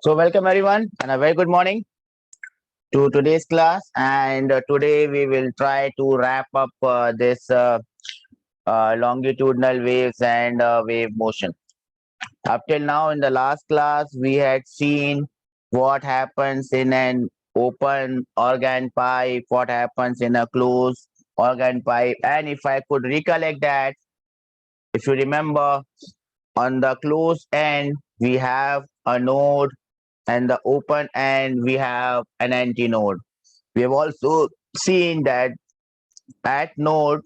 So welcome everyone and a very good morning to today's class. And today we will try to wrap up this longitudinal waves and wave motion. Up till now in the last class, we had seen what happens in an open organ pipe, what happens in a closed organ pipe. And if I could recollect that, if you remember, on the closed end, we have a node and the open end we have an antinode. We have also seen that at node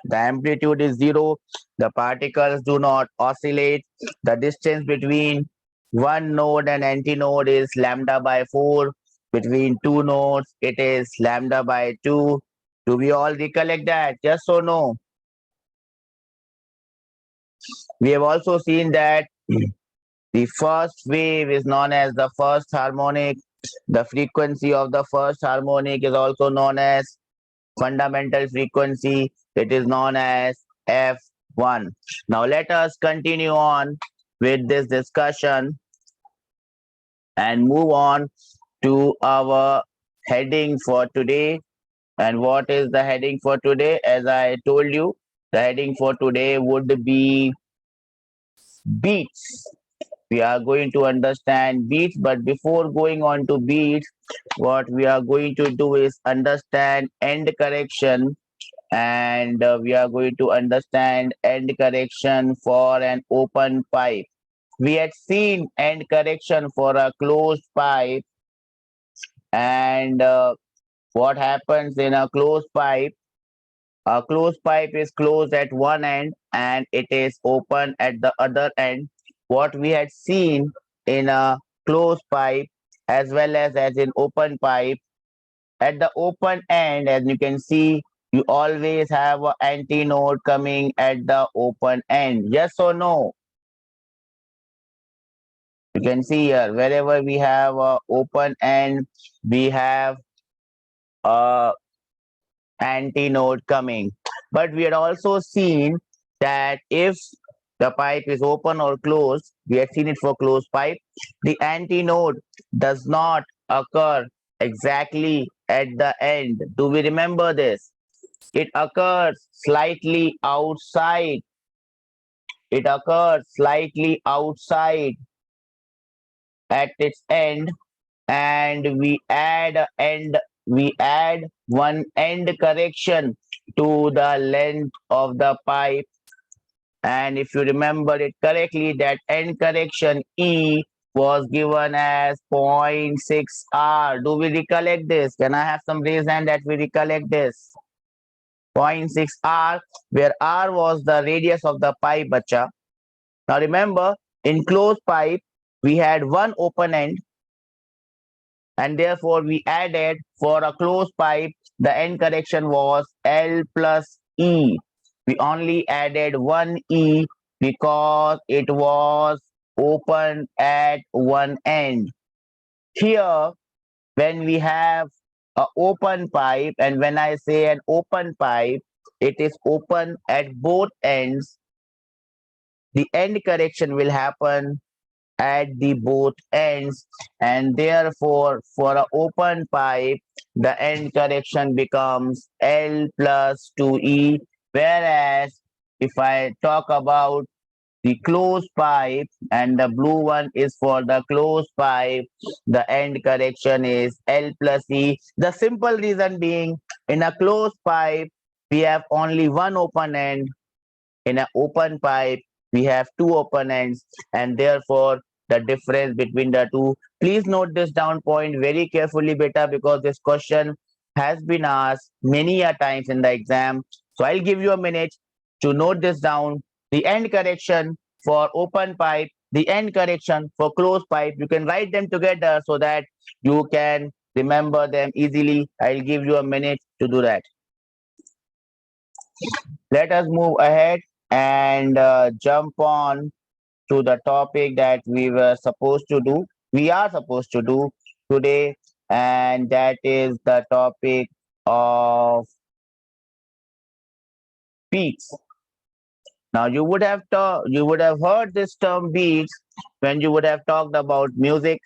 the amplitude is zero, the particles do not oscillate, the distance between one node and antinode is lambda by 4, between two nodes it is lambda by 2. Do we all recollect that? Yes or no? We have also seen that the first wave is known as the first harmonic. The frequency of the first harmonic is also known as fundamental frequency. It is known as F1. Now let us continue on with this discussion and move on to our heading for today. And what is the heading for today? As I told you, the heading for today would be beats. We are going to understand beats, but before going on to beats, what we are going to do is understand end correction, and we are going to understand end correction for an open pipe. We had seen end correction for a closed pipe, and what happens in a closed pipe. A closed pipe is closed at one end and it is open at the other end. What we had seen in a closed pipe as well as in open pipe, at the open end, as you can see, you always have an antinode coming at the open end. Yes or no? You can see here, wherever we have a open end, we have a antinode coming. But we had also seen that if the pipe is open or closed, we had seen it for closed pipe, the antinode does not occur exactly at the end. Do we remember this? It occurs slightly outside. It occurs slightly outside at its end, and we add one end correction to the length of the pipe. And if you remember it correctly, that end correction E was given as 0.6 R. Do we recollect this? Can I have some raise hand that we recollect this? 0.6 R, where R was the radius of the pipe, bacha. Now remember, in closed pipe, we had one open end, and therefore we added for a closed pipe, the end correction was L plus E. We only added one E because it was open at one end. Here, when we have an open pipe, and when I say an open pipe, it is open at both ends. The end correction will happen at the both ends, and therefore for an open pipe the end correction becomes L plus 2E, whereas if I talk about the closed pipe, and the blue one is for the closed pipe, the end correction is L plus E. The simple reason being, in a closed pipe we have only one open end, in an open pipe we have two open ends, and therefore the difference between the two. Please note this down point very carefully, beta, because this question has been asked many a times in the exam. So I'll give you a minute to note this down. The end correction for open pipe, the end correction for closed pipe, you can write them together so that you can remember them easily. I'll give you a minute to do that. Let us move ahead and jump on to the topic that we were supposed to do, we are supposed to do today, and that is the topic of beats. Now you would have heard this term beats when you would have talked about music.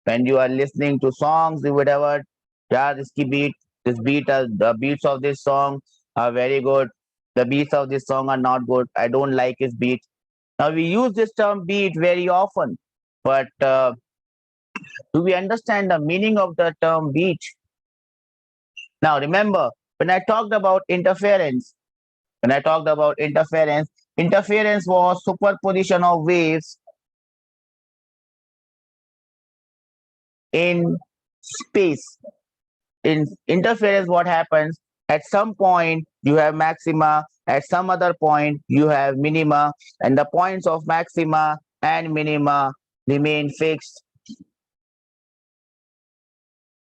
When you are listening to songs, you would ever, yeah, this beat, the beats of this song are very good. The beats of this song are not good. I don't like his beat. Now we use this term beat very often, but do we understand the meaning of the term beat? Now remember, when I talked about interference, when I talked about interference, interference was superposition of waves in space. In interference, what happens? At some point, you have maxima, at some other point, you have minima, and the points of maxima and minima remain fixed.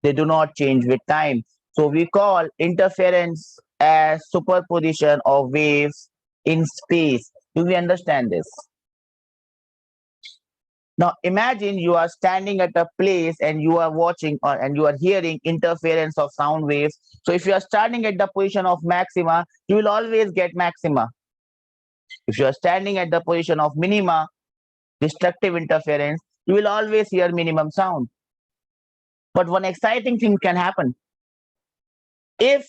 They do not change with time. So we call interference as superposition of waves in space. Do we understand this? Now imagine you are standing at a place and you are watching and you are hearing interference of sound waves. So if you are standing at the position of maxima, you will always get maxima. If you are standing at the position of minima, destructive interference, you will always hear minimum sound. But one exciting thing can happen. If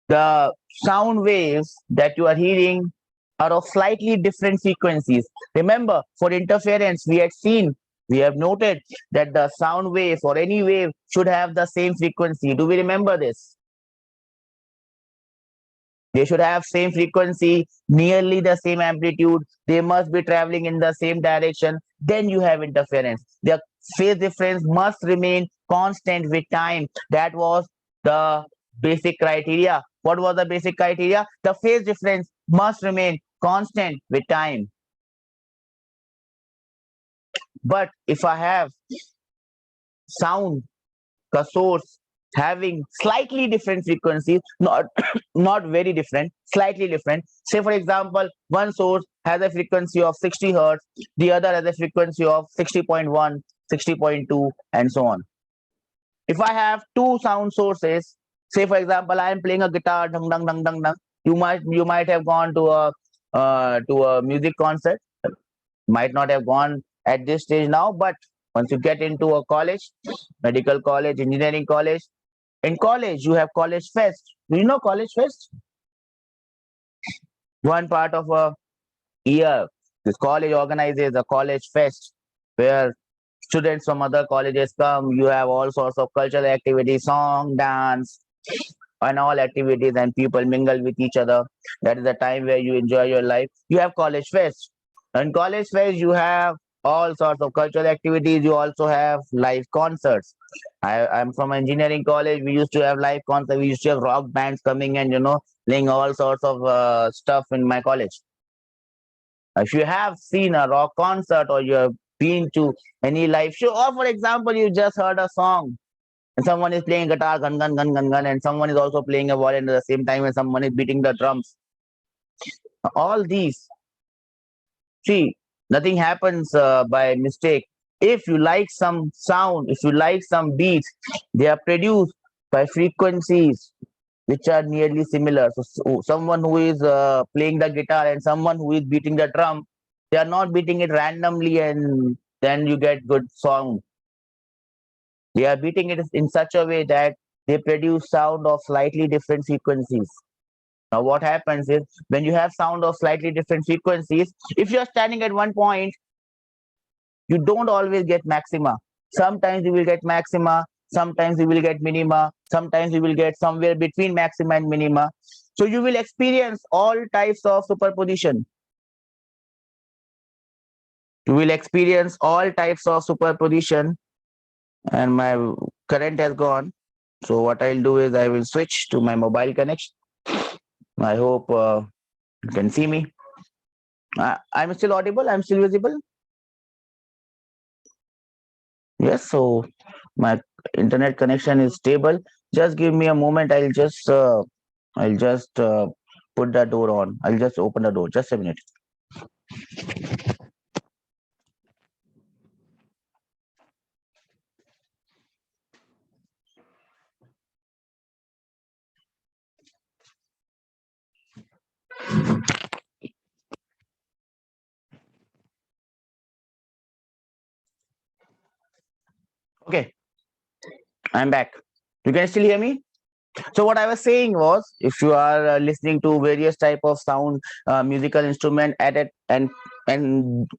the sound waves that you are hearing are of slightly different frequencies. Remember, for interference, we have noted that the sound wave or any wave should have the same frequency. Do we remember this? They should have same frequency, nearly the same amplitude. They must be traveling in the same direction. Then you have interference. Their phase difference must remain constant with time. That was the basic criteria. What was the basic criteria? The phase difference must remain constant with time. But if I have sound, the source having slightly different frequencies, not not very different, slightly different. Say for example, one source has a frequency of 60 hertz, the other has a frequency of 60.1, 60.2, and so on. If I have two sound sources, say for example, I am playing a guitar, dung dung dung dung dung. You might have gone to a music concert. Might not have gone at this stage now, but once you get into a college, medical college, engineering college, in college you have college fest. Do you know college fest? One part of a year, this college organizes a college fest where students from other colleges come. You have all sorts of cultural activities, song, dance, and all activities, and people mingle with each other. That is the time where you enjoy your life. You have college fest. In college fest, you have all sorts of cultural activities. You also have live concerts. I'm from engineering college. We used to have live concerts. We used to have rock bands coming and playing all sorts of stuff in my college. If you have seen a rock concert or you have been to any live show, or for example, you just heard a song and someone is playing guitar, gun, gun, gun, gun, gun, and someone is also playing a violin at the same time, and someone is beating the drums. All these, see, nothing happens by mistake. If you like some sound, if you like some beats, they are produced by frequencies which are nearly similar. So someone who is playing the guitar and someone who is beating the drum, they are not beating it randomly and then you get good sound. They are beating it in such a way that they produce sound of slightly different frequencies. Now, what happens is when you have sound of slightly different frequencies, if you are standing at one point, you don't always get maxima. Sometimes you will get maxima, sometimes you will get minima, sometimes you will get somewhere between maxima and minima. So you will experience all types of superposition. You will experience all types of superposition, and my current has gone. So what I'll do is I will switch to my mobile connection. I hope you can see me. I'm still audible. I'm still visible. Yes. So my internet connection is stable. Just give me a moment. I'll just put the door on. I'll just open the door. Just a minute. Okay, I'm back. You can still hear me? So what I was saying was, if you are listening to various type of sound, musical instrument at it, and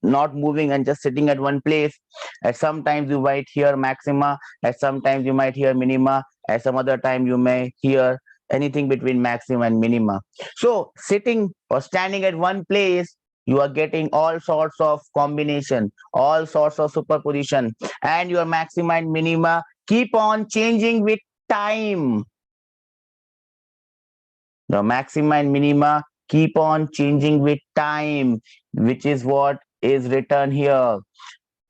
not moving and just sitting at one place, at some times you might hear maxima, at some times you might hear minima, at some other time you may hear anything between maxima and minima. So sitting or standing at one place, you are getting all sorts of combination, all sorts of superposition, and your maxima and minima keep on changing with time. The maxima and minima keep on changing with time, which is what is written here.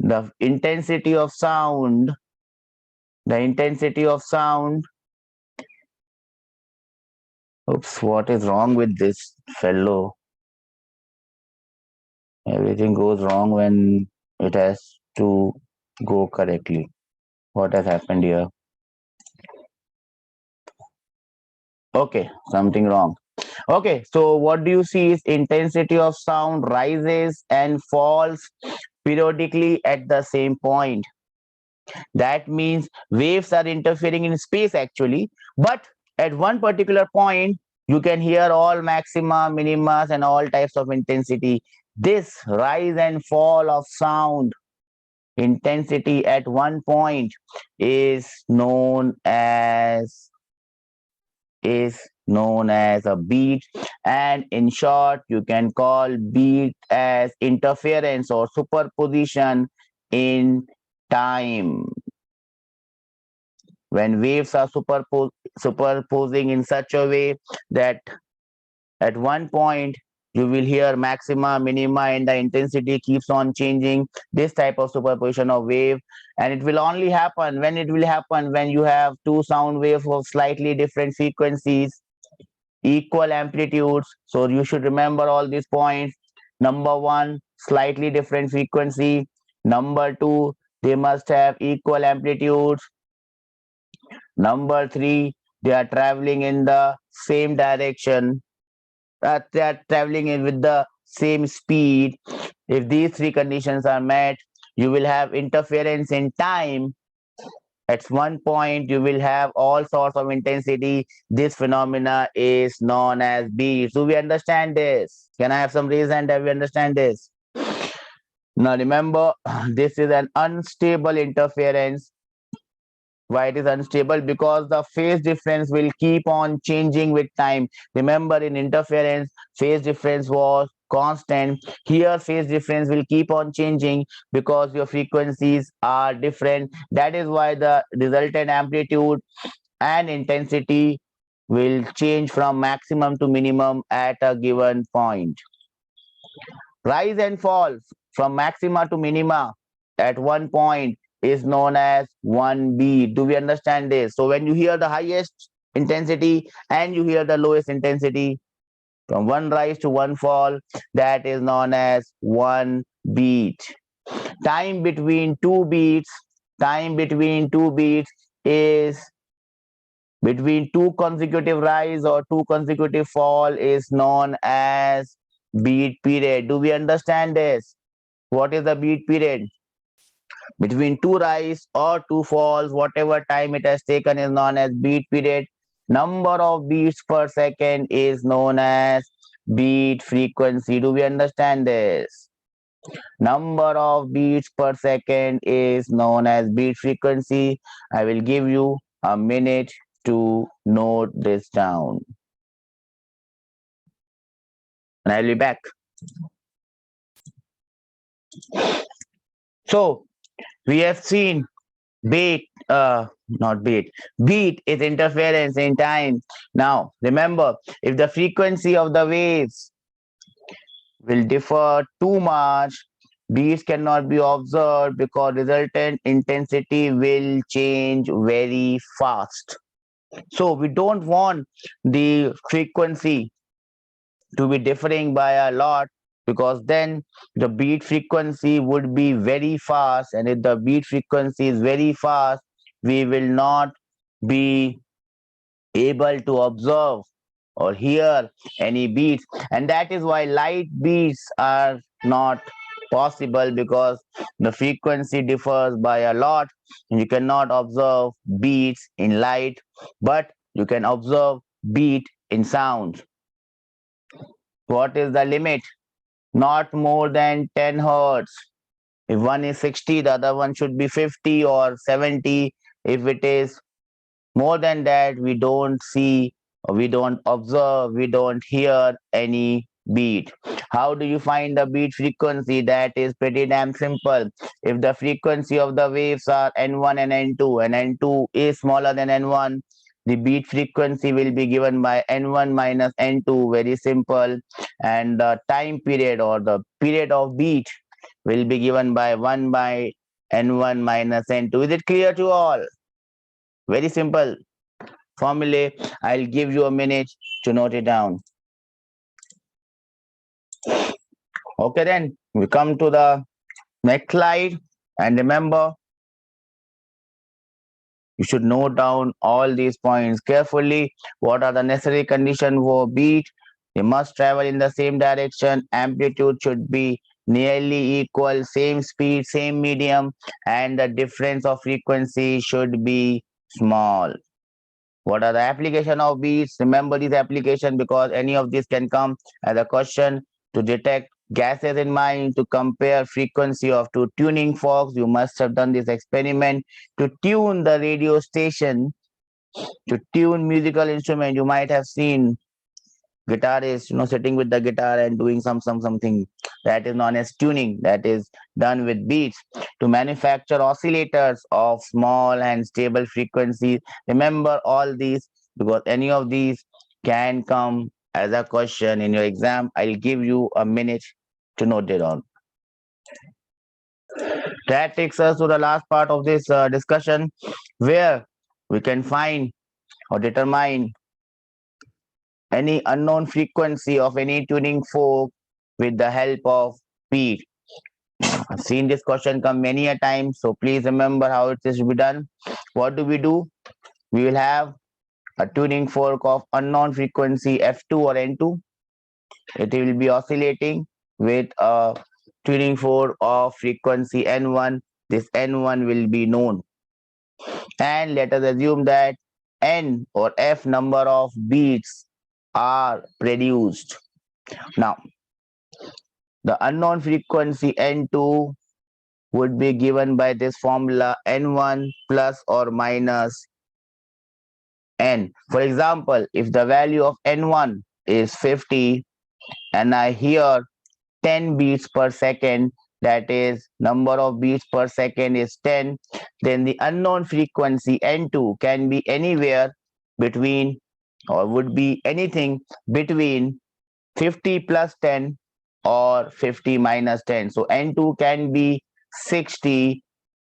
The intensity of sound, the intensity of sound. Oops, what is wrong with this fellow? Everything goes wrong when it has to go correctly. What has happened here? Okay, something wrong. Okay, so what do you see is intensity of sound rises and falls periodically at the same point. That means waves are interfering in space actually, but at one particular point, you can hear all maxima, minimas, and all types of intensity. This rise and fall of sound intensity at one point is known as a beat, and in short you can call beat as interference or superposition in time. When waves are superposing in such a way that at one point you will hear maxima, minima, and the intensity keeps on changing, this type of superposition of wave, and it will only happen when you have two sound waves of slightly different frequencies, equal amplitudes. So you should remember all these points. Number one, slightly different frequency. Number two, they must have equal amplitudes. Number three, they are traveling in the same direction. They are traveling in with the same speed. If these three conditions are met, you will have interference in time. At one point, you will have all sorts of intensity. This phenomena is known as beats. Do we understand this? Can I have some reason that we understand this? Now remember, this is an unstable interference. Why it is unstable? Because the phase difference will keep on changing with time. Remember, in interference, phase difference was constant. Here phase difference will keep on changing because your frequencies are different. That is why the resultant amplitude and intensity will change from maximum to minimum at a given point. Rise and fall from maxima to minima at one point is known as one beat. Do we understand this? So when you hear the highest intensity and you hear the lowest intensity, from one rise to one fall, that is known as one beat. Time between two beats, time between two beats is between two consecutive rise or two consecutive fall is known as beat period. Do we understand this? What is the beat period? Between two rise or two falls, whatever time it has taken is known as beat period. Number of beats per second is known as beat frequency. Do we understand this? Number of beats per second is known as beat frequency. I will give you a minute to note this down. And I'll be back. So we have seen beat is interference in time. Now remember, if the frequency of the waves will differ too much, beats cannot be observed because resultant intensity will change very fast. So we don't want the frequency to be differing by a lot, because then the beat frequency would be very fast, and if the beat frequency is very fast, we will not be able to observe or hear any beats, and that is why light beats are not possible because the frequency differs by a lot. You cannot observe beats in light, but you can observe beat in sound. What is the limit? Not more than 10 hertz. If one is 60, the other one should be 50 or 70. If it is more than that, we don't see, we don't observe, we don't hear any beat. How do you find the beat frequency? That is pretty damn simple. If the frequency of the waves are N1 and N2, and N2 is smaller than N1, the beat frequency will be given by N1 minus N2, very simple. And the time period or the period of beat will be given by 1 by N1 minus N2. Is it clear to all? Very simple formulae. I'll give you a minute to note it down. Okay, then we come to the next slide. And remember, you should note down all these points carefully. What are the necessary conditions for beat? They must travel in the same direction. Amplitude should be nearly equal, same speed, same medium, and the difference of frequency should be small. What are the application of beats? Remember these application because any of these can come as a question. To detect gases in mind, to compare frequency of two tuning forks. You must have done this experiment. To tune the radio station, to tune musical instrument, you might have seen guitarist, sitting with the guitar and doing something that is known as tuning, that is done with beats. To manufacture oscillators of small and stable frequencies. Remember all these because any of these can come as a question in your exam. I'll give you a minute to note it on. That takes us to the last part of this discussion, where we can find or determine any unknown frequency of any tuning fork with the help of beat. I've seen this question come many a time, so please remember how it is to be done. What do? We will have a tuning fork of unknown frequency F2 or N2. It will be oscillating with a tuning fork of frequency N1. This N1 will be known. And let us assume that N or F number of beats are produced. Now, the unknown frequency N2 would be given by this formula N1 plus or minus N. For example, if the value of N1 is 50 and I hear 10 beats per second, that is number of beats per second is 10, then the unknown frequency N2 can be anywhere between or would be anything between 50 plus 10 or 50 minus 10. So N2 can be 60.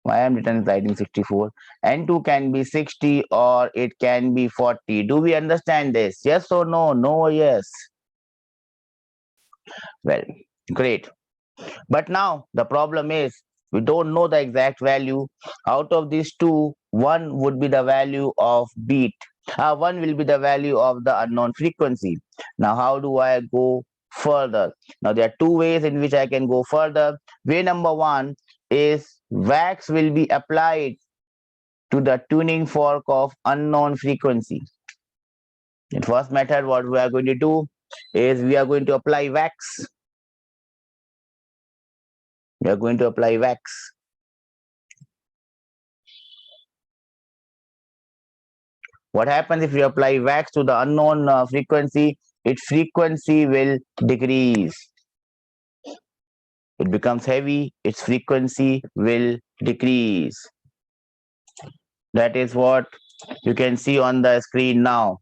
Why I'm writing 64? N2 can be 60 or it can be 40. Do we understand this? Yes or no? No or yes? Well, great. But now the problem is we don't know the exact value. Out of these two, one would be the value of beat. One will be the value of the unknown frequency. Now, how do I go further? Now, there are two ways in which I can go further. Way number one is wax will be applied to the tuning fork of unknown frequency. In first method, what we are going to do is we are going to apply wax. We are going to apply wax. What happens if you apply wax to the unknown frequency? Its frequency will decrease. It becomes heavy, its frequency will decrease. That is what you can see on the screen now.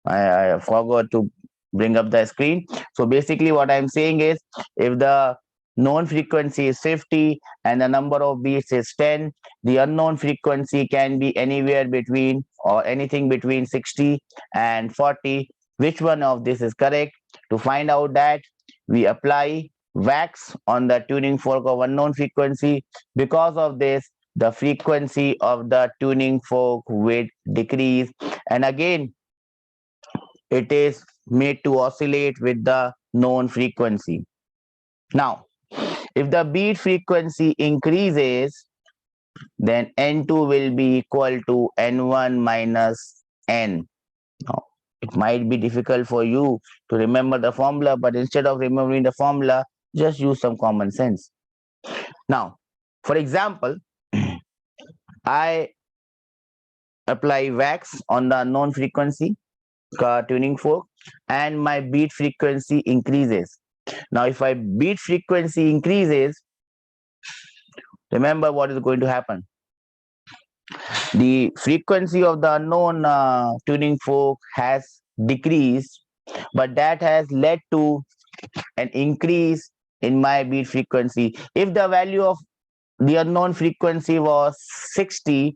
I forgot to bring up the screen. So basically what I'm saying is if the known frequency is 50 and the number of beats is 10, the unknown frequency can be anywhere between or anything between 60 and 40. Which one of this is correct? To find out that, we apply wax on the tuning fork of unknown frequency. Because of this, the frequency of the tuning fork will decrease, and again it is made to oscillate with the known frequency. Now, If the beat frequency increases, then N2 will be equal to N1 minus N. Now, it might be difficult for you to remember the formula, but instead of remembering the formula, just use some common sense. Now, for example, I apply wax on the unknown frequency tuning fork and my beat frequency increases. Now, if my beat frequency increases, remember what is going to happen. The frequency of the unknown tuning fork has decreased, but that has led to an increase in my beat frequency. If the value of the unknown frequency was 60,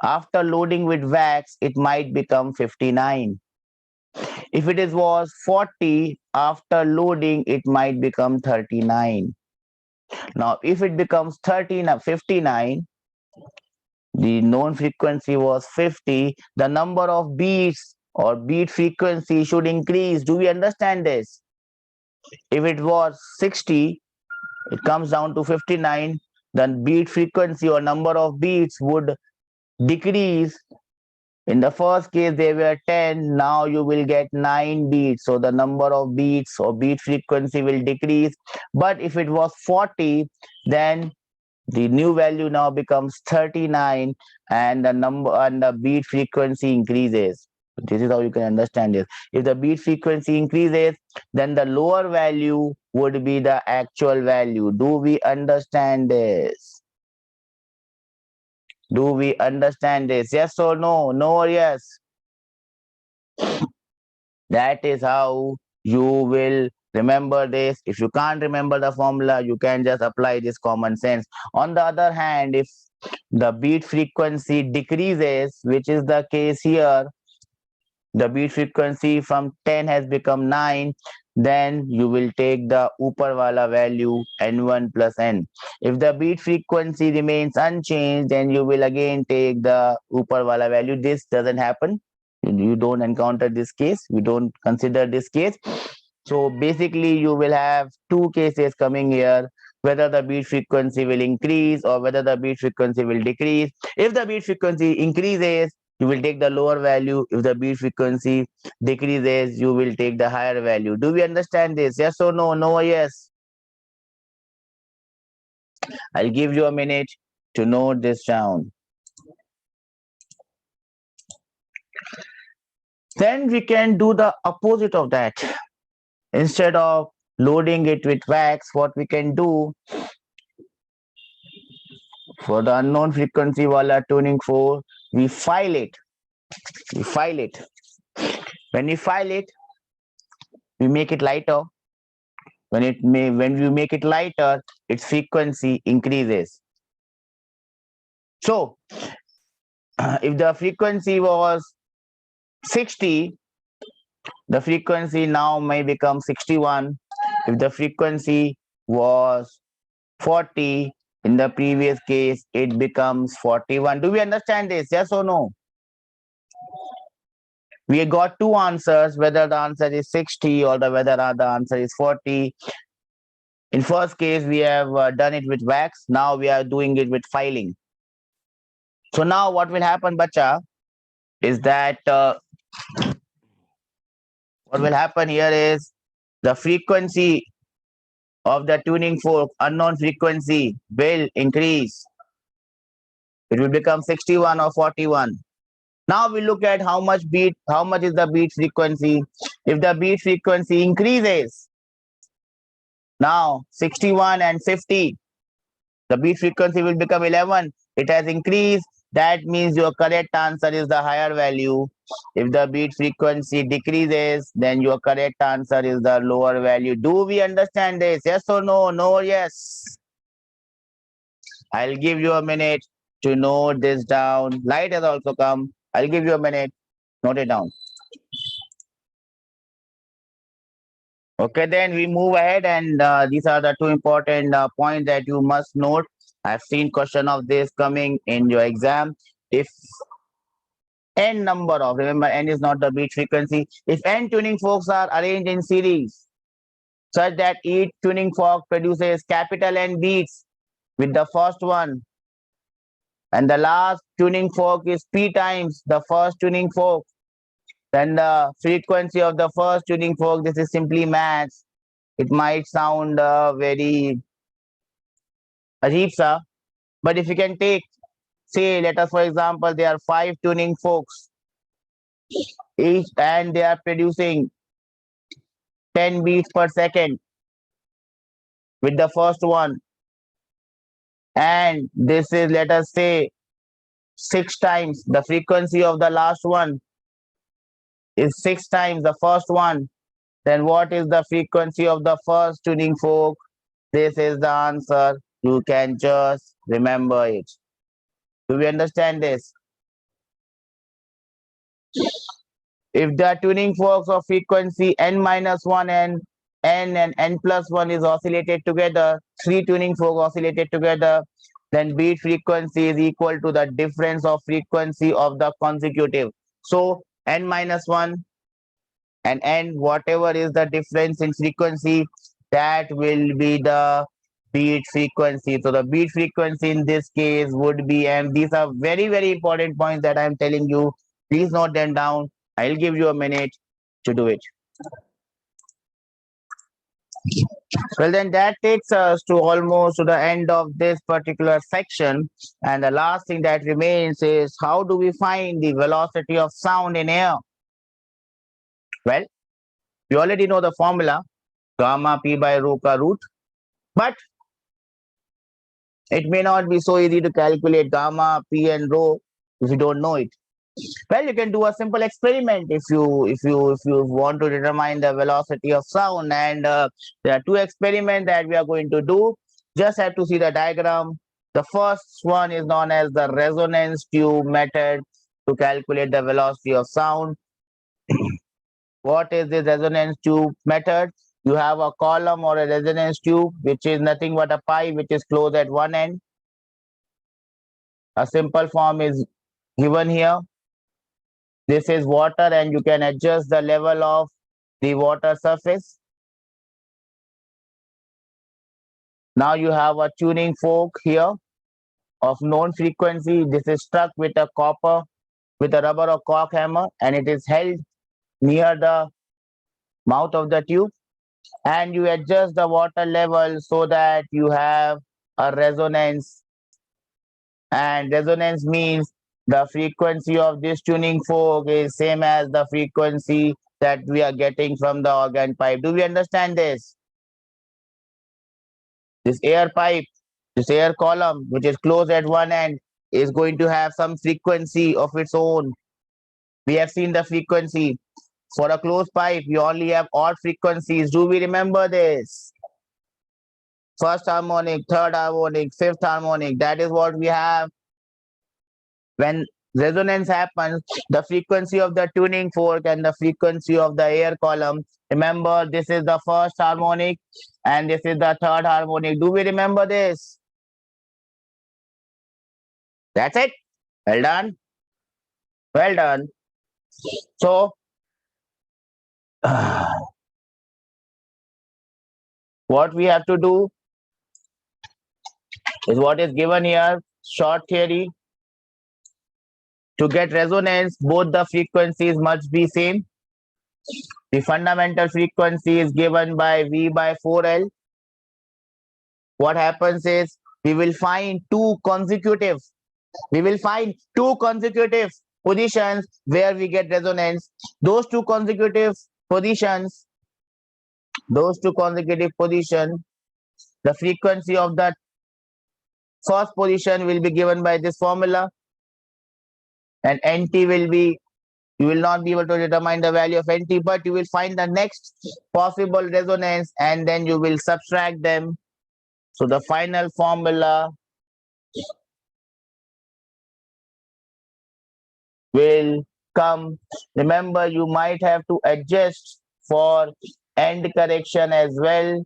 after loading with wax, it might become 59. If it was 40, after loading, it might become 39. Now, if it becomes 59, the known frequency was 50, the number of beats or beat frequency should increase. Do we understand this? If it was 60, it comes down to 59, then beat frequency or number of beats would decrease. In the first case, they were 10. Now you will get 9 beats. So the number of beats or beat frequency will decrease. But if it was 40, then the new value now becomes 39 and the number and the beat frequency increases. This is how you can understand this. If the beat frequency increases, then the lower value would be the actual value. Do we understand this? Do we understand this? Yes or no? No or yes? That is how you will remember this. If you can't remember the formula, you can just apply this common sense. On the other hand, if the beat frequency decreases, which is the case here, the beat frequency from 10 has become 9, then you will take the upper wala value N1 plus N. If the beat frequency remains unchanged, then you will again take the upper wala value. This doesn't happen. You don't encounter this case. We don't consider this case. So basically, you will have two cases coming here, whether the beat frequency will increase or whether the beat frequency will decrease. If the beat frequency increases, you will take the lower value. If the beat frequency decreases, you will take the higher value. Do we understand this? Yes or no? No or yes? I'll give you a minute to note this down. Then we can do the opposite of that. Instead of loading it with wax, what we can do for the unknown frequency wala tuning fork, we file it. We file it. When we file it, we make it lighter. When we make it lighter, its frequency increases. So, if the frequency was 60, the frequency now may become 61. If the frequency was 40, in the previous case, it becomes 41. Do we understand this? Yes or no? We got two answers, whether the answer is 60 or whether the answer is 40. In first case, we have done it with wax. Now we are doing it with filing. So now what will happen, bacha, is that what will happen here is the frequency of the tuning fork, unknown frequency, will increase. It will become 61 or 41. Now we look at how much is the beat frequency. If the beat frequency increases, now 61 and 50, the beat frequency will become 11. It has increased. That means your correct answer is the higher value. If the beat frequency decreases, then your correct answer is the lower value. Do we understand this? Yes or no? No or yes? I'll give you a minute to note this down. Light has also come. I'll give you a minute. Note it down. Okay, then we move ahead, and these are the two important points that you must note. I've seen question of this coming in your exam. If n number of, remember n is not the beat frequency, if n tuning forks are arranged in series, such that each tuning fork produces capital N beats with the first one, and the last tuning fork is P times the first tuning fork. Then the frequency of the first tuning fork, this is simply maths. It might sound very ajeeb sa, but if you can take, say, let us for example, there are 5 tuning forks each, and they are producing 10 beats per second with the first one, and this is, let us say, 6 times the frequency of the last one is 6 times the first one. Then what is the frequency of the first tuning fork? This is the answer. You can just remember it. Do we understand this? If the tuning forks of frequency n minus 1 and n plus 1 is oscillated together, 3 tuning forks oscillated together, then beat frequency is equal to the difference of frequency of the consecutive. So n minus 1 and n, whatever is the difference in frequency, that will be the beat frequency. So the beat frequency in this case would be, and these are very, very important points that I'm telling you. Please note them down. I'll give you a minute to do it. Well, then that takes us to almost to the end of this particular section. And the last thing that remains is, how do we find the velocity of sound in air? Well, we already know the formula, gamma p by rho ka root, but it may not be so easy to calculate gamma, p and rho if you don't know it. Well, you can do a simple experiment if you want to determine the velocity of sound, and there are 2 experiments that we are going to do. Just have to see the diagram. The first one is known as the resonance tube method to calculate the velocity of sound. What is this resonance tube method? You have a column or a resonance tube, which is nothing but a pipe which is closed at one end. A simple form is given here. This is water, and you can adjust the level of the water surface. Now you have a tuning fork here of known frequency. This is struck with a copper, with a rubber or cork hammer, and it is held near the mouth of the tube. And you adjust the water level so that you have a resonance. And resonance means the frequency of this tuning fork is same as the frequency that we are getting from the organ pipe. Do we understand this? This air pipe, this air column, which is closed at one end, is going to have some frequency of its own. We have seen the frequency. For a closed pipe, you only have odd frequencies. Do we remember this? First harmonic, third harmonic, fifth harmonic. That is what we have. When resonance happens, the frequency of the tuning fork and the frequency of the air column. Remember, this is the first harmonic and this is the third harmonic. Do we remember this? That's it. Well done. Well done. So, what we have to do is what is given here, short theory. To get resonance, both the frequencies must be same. The fundamental frequency is given by V by 4L. What happens is we will find two consecutive positions where we get resonance. Those two consecutive positions, the frequency of that first position will be given by this formula, and NT will be, you will not be able to determine the value of NT, but you will find the next possible resonance and then you will subtract them. So the final formula will come. Remember, you might have to adjust for end correction as well.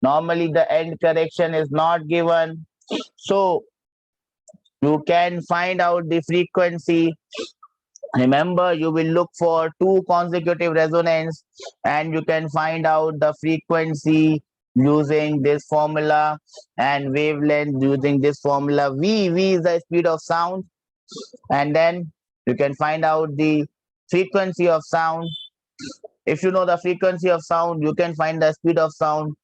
Normally the end correction is not given. So you can find out the frequency Remember, you will look for two consecutive resonance and you can find out the frequency using this formula and wavelength using this formula. V is the speed of sound, and then you can find out the frequency of sound. If you know the frequency of sound, you can find the speed of sound.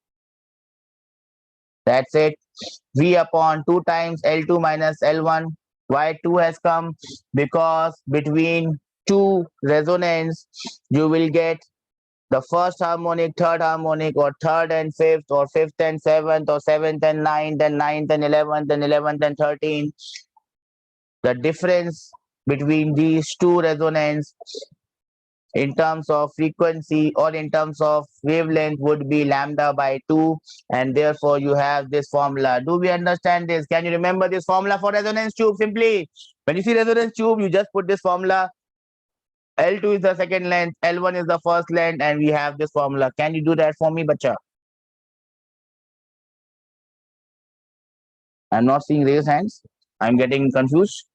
That's it. V upon 2 times L2 minus L1. Why 2 has come? Because between two resonance, you will get the first harmonic, third harmonic, or third and fifth, or fifth and seventh, or seventh and ninth, and ninth and 11th, and 11th and 13th. The difference between these two resonance in terms of frequency or in terms of wavelength would be lambda by 2, and therefore you have this formula. Do we understand this? Can you remember this formula for resonance tube? Simply, when you see resonance tube, you just put this formula. L2 is the second length, L1 is the first length, and we have this formula. Can you do that for me, bacha? I'm not seeing raised hands. I'm getting confused.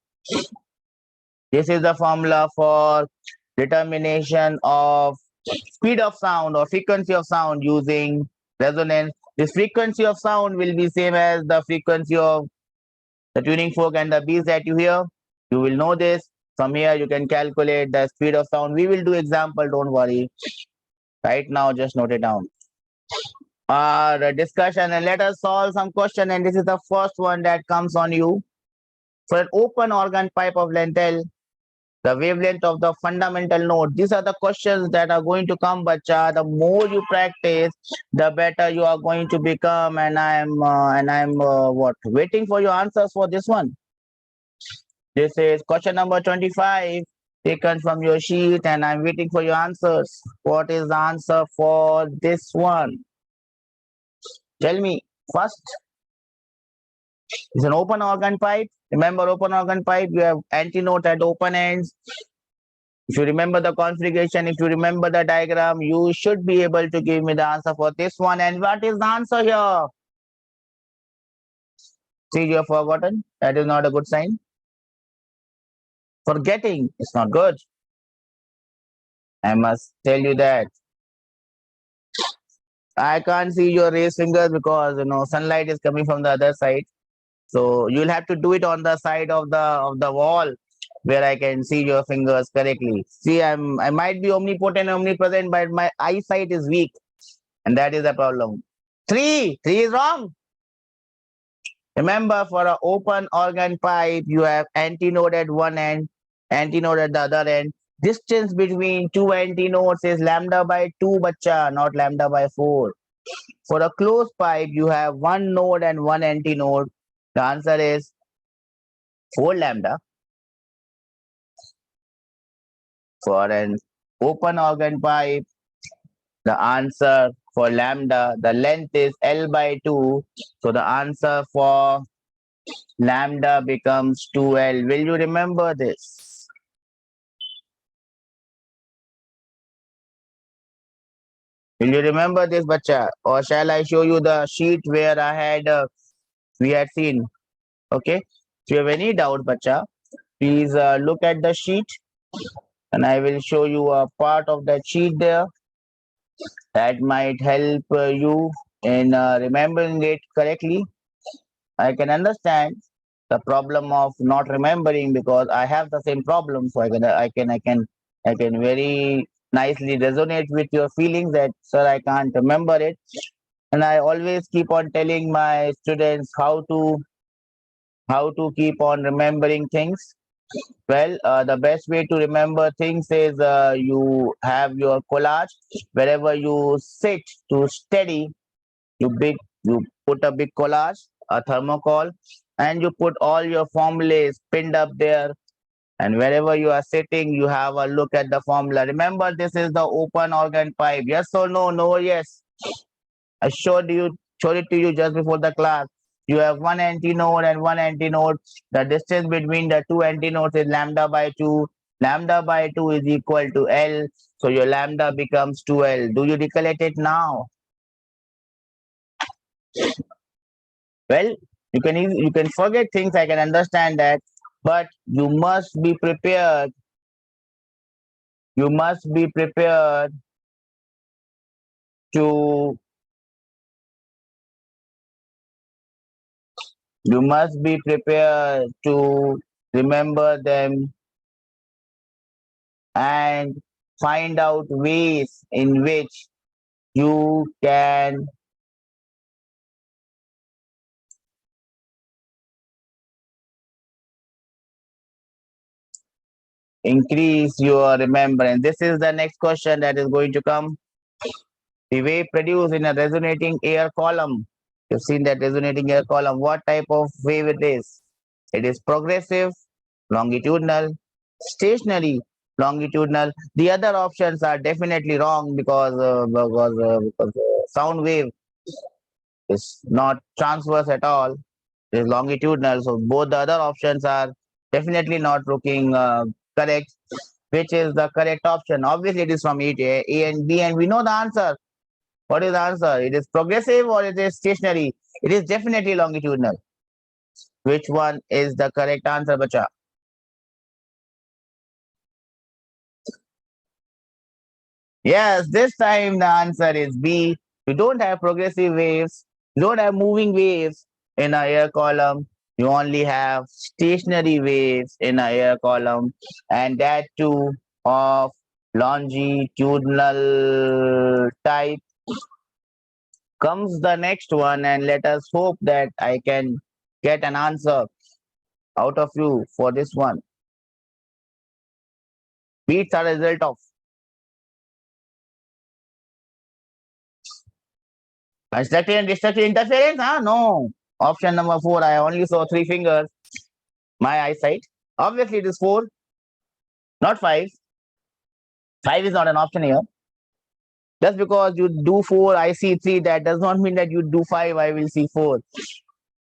This is the formula for determination of speed of sound or frequency of sound using resonance. This frequency of sound will be same as the frequency of the tuning fork and the beats that you hear. You will know this. From here, you can calculate the speed of sound. We will do example, don't worry. Right now, just note it down. Our discussion, and let us solve some question. And this is the first one that comes on you. For an open organ pipe of length L, the wavelength of the fundamental note. These are the questions that are going to come, bacha. The more you practice, the better you are going to become. And I'm what waiting for your answers for this one. This is question number 25 taken from your sheet, and I'm waiting for your answers. What is the answer for this one? Tell me first. It's an open organ pipe. Remember, open organ pipe, you have antinote at open ends. If you remember the configuration, if you remember the diagram, you should be able to give me the answer for this one. And what is the answer here? See, you have forgotten. That is not a good sign. Forgetting is not good. I must tell you that. I can't see your raised fingers because sunlight is coming from the other side. So you'll have to do it on the side of the wall where I can see your fingers correctly. See, I might be omnipotent, omnipresent, but my eyesight is weak, and that is the problem. Three is wrong. Remember, for an open organ pipe, you have antinode at one end, antinode at the other end. Distance between two antinodes is lambda by 2, bacha, not lambda by 4. For a closed pipe, you have one node and one antinode. The answer is 4 lambda. For an open organ pipe, the answer for lambda, the length is L by 2. So the answer for lambda becomes 2L. Will you remember this? Will you remember this, bacha? Or shall I show you the sheet where we had seen? Okay. If you have any doubt, bacha, please look at the sheet, and I will show you a part of that sheet there that might help you in remembering it correctly. I can understand the problem of not remembering because I have the same problem. So I can very nicely resonate with your feelings that sir, I can't remember it. And I always keep on telling my students how to keep on remembering things. Well, the best way to remember things is you have your collage. Wherever you sit to study, you put a big collage, a thermocol, and you put all your formulas pinned up there. And wherever you are sitting, you have a look at the formula. Remember, this is the open organ pipe. Yes or no? No or yes? I showed it to you just before the class. You have one antinode and one antinode. The distance between the two antinodes is lambda by 2. Lambda by 2 is equal to L. So your lambda becomes 2L. Do you recollect it now? Well, you can forget things. I can understand that, but you must be prepared You must be prepared to remember them and find out ways in which you can increase your remembrance. This is the next question that is going to come. The wave produced in a resonating air column. You've seen that resonating air column. What type of wave it is? It is progressive, longitudinal, stationary, longitudinal. The other options are definitely wrong because sound wave is not transverse at all. It is longitudinal. So both the other options are definitely not looking correct. Which is the correct option? Obviously, it is from A and B, and we know the answer. What is the answer? It is progressive or it is stationary? It is definitely longitudinal. Which one is the correct answer, bacha? Yes, this time the answer is B. You don't have progressive waves, you don't have moving waves in a air column. You only have stationary waves in a air column, and that too of longitudinal type. Comes the next one, and let us hope that I can get an answer out of you for this one. Beats are a result of constructive and destructive interference? Huh? No. Option number 4, I only saw 3 fingers. My eyesight. Obviously, it is 4, not 5. 5 is not an option here. Just because you do 4, I see 3, that does not mean that you do 5, I will see 4.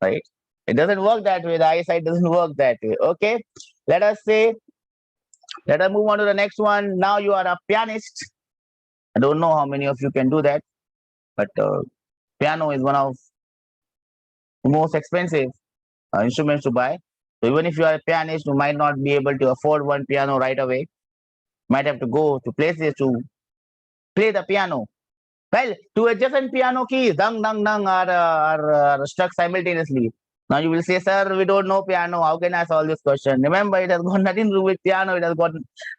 Right? It doesn't work that way. The eyesight doesn't work that way. Okay. Let us move on to the next one. Now you are a pianist. I don't know how many of you can do that, but piano is one of the most expensive instruments to buy. So even if you are a pianist, you might not be able to afford one piano right away. Might have to go to places to play the piano. Well, two adjacent piano keys, dung, dung, dung, are struck simultaneously. Now you will say, sir, we don't know piano. How can I solve this question? Remember, it has got nothing to do with piano. It has got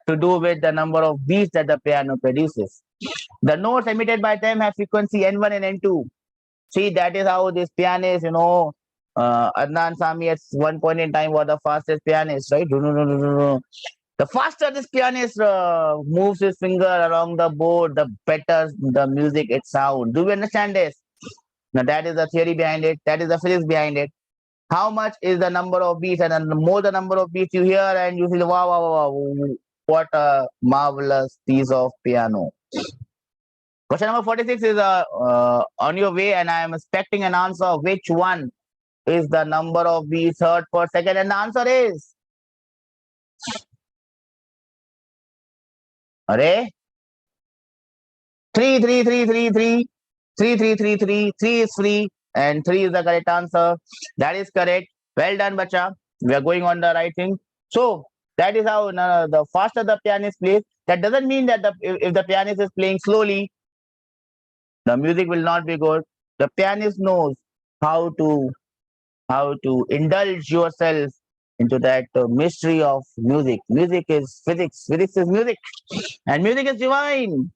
to do with the number of beats that the piano produces. The notes emitted by them have frequency N1 and N2. See, that is how this pianist, Adnan Sami at one point in time was the fastest pianist, right? The faster this pianist moves his finger along the board, the better the music it sounds. Do we understand this? Now, that is the theory behind it. That is the physics behind it. How much is the number of beats? And the more the number of beats you hear, and you feel, wow, wow, wow, wow, what a marvelous piece of piano. Question number 46 is on your way, and I am expecting an answer. Which one is the number of beats heard per second? And the answer is, Array, 3, 3, 3, 3, 3, 3, 3, 3, 3, 3 is free, and 3 is the correct answer. That is correct. Well done, bacha. We are going on the right thing. So that is how the faster the pianist plays. That doesn't mean that if the pianist is playing slowly, the music will not be good. The pianist knows how to indulge yourself into that mystery of music. Music is physics. Physics is music, and music is divine.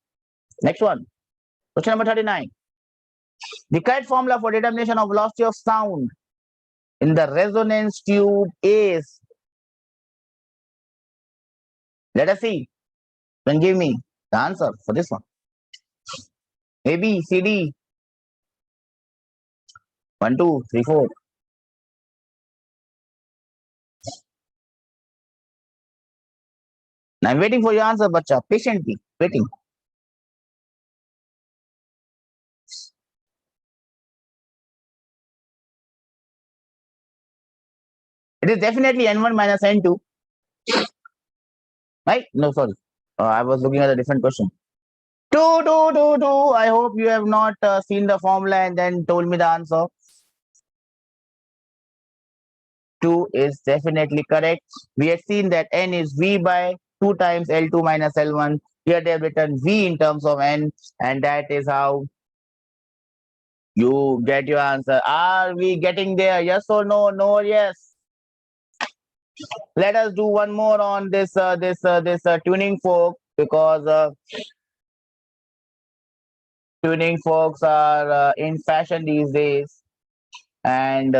Next one. Question number 39. The correct formula for determination of velocity of sound in the resonance tube is. Let us see. Then give me the answer for this one. A, B, C, D. 1, 2, 3, 4. I'm waiting for your answer, bacha. Patiently waiting. It is definitely N1 minus N2. Right? No, sorry. I was looking at a different question. 2, 2, 2, 2. I hope you have not seen the formula and then told me the answer. 2 is definitely correct. We have seen that N is V by 2 times L2 minus L1. Here they have written V in terms of N, and that is how you get your answer. Are we getting there? Yes or no? No or yes? Let us do one more on this tuning fork, because tuning forks are in fashion these days, and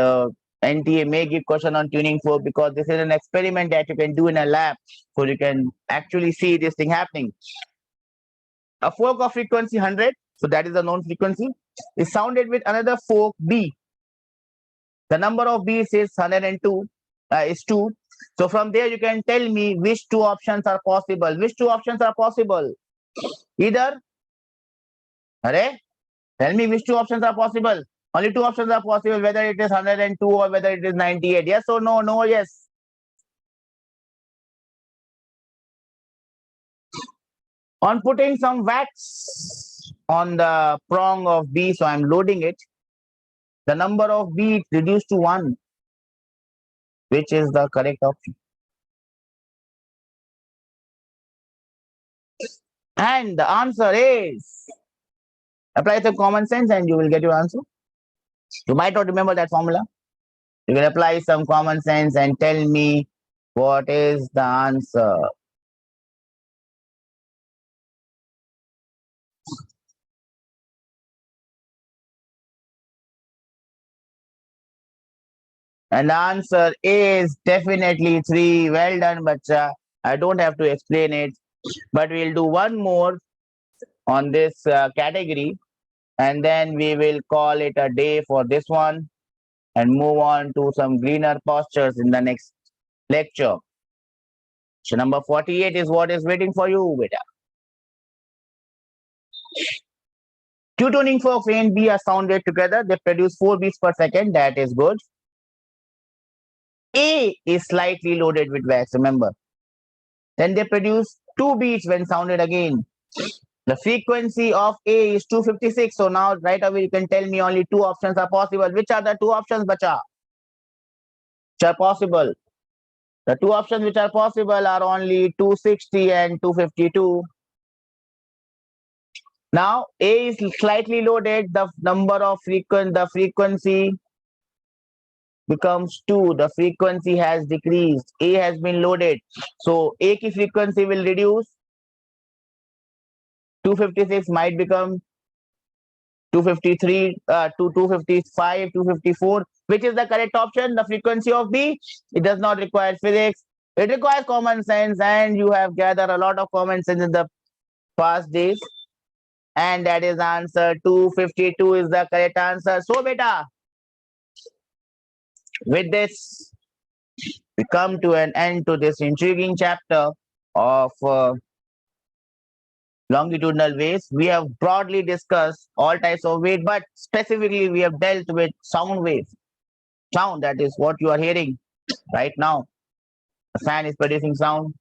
NTA may give question on tuning fork because this is an experiment that you can do in a lab, so you can actually see this thing happening. A fork of frequency 100, so that is the known frequency, is sounded with another fork B. The number of beats is 102, is 2. So from there you can tell me which two options are possible. Which two options are possible? Either, tell me which two options are possible. Only two options are possible, whether it is 102 or whether it is 98. Yes or no? No or yes? On putting some wax on the prong of B, so I'm loading it, the number of beats reduced to 1. Which is the correct option? And the answer is, apply some common sense and you will get your answer. You might not remember that formula. You will apply some common sense and tell me what is the answer. And the answer is definitely 3. Well done, bacha. I don't have to explain it, but we'll do one more on this category, and then we will call it a day for this one and move on to some greener postures in the next lecture. So number 48 is what is waiting for you, beta. Two tuning forks A and B are sounded together. They produce 4 beats per second. That is good. A is slightly loaded with wax, remember. Then they produce 2 beats when sounded again. The frequency of A is 256. So now right away you can tell me only two options are possible. Which are the two options, bacha? Which are possible? The two options which are possible are only 260 and 252. Now A is slightly loaded. The number of the frequency becomes 2. The frequency has decreased. A has been loaded. So A ki frequency will reduce. 256 might become 253, to 255, 254. Which is the correct option? The frequency of B. It does not require physics. It requires common sense, and you have gathered a lot of common sense in the past days. And that is answer 252 is the correct answer. So beta, with this, we come to an end to this intriguing chapter of longitudinal waves. We have broadly discussed all types of waves, but specifically we have dealt with sound waves. Sound, that is what you are hearing right now. The fan is producing sound.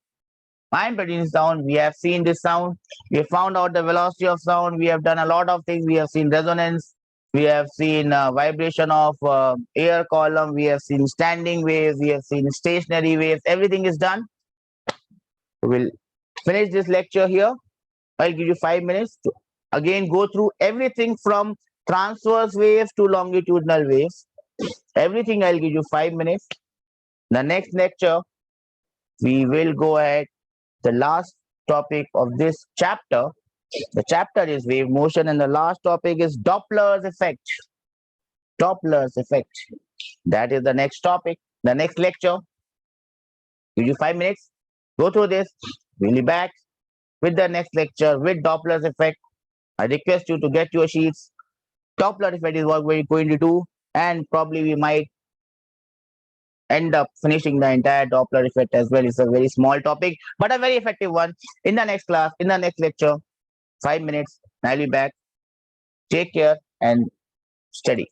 I am producing sound. We have seen this sound. We have found out the velocity of sound. We have done a lot of things. We have seen resonance. We have seen vibration of air column. We have seen standing waves. We have seen stationary waves. Everything is done. We'll finish this lecture here. I'll give you 5 minutes to again go through everything from transverse waves to longitudinal waves. Everything I'll give you 5 minutes. The next lecture, we will go ahead. The last topic of this chapter, the chapter is wave motion, and the last topic is Doppler's effect. Doppler's effect. That is the next topic, the next lecture. Give you 5 minutes. Go through this. We'll be back with the next lecture with Doppler's effect. I request you to get your sheets. Doppler effect is what we're going to do, and probably we might end up finishing the entire Doppler effect as well. It's a very small topic, but a very effective one. In the next class, in the next lecture, 5 minutes, I'll be back. Take care and study.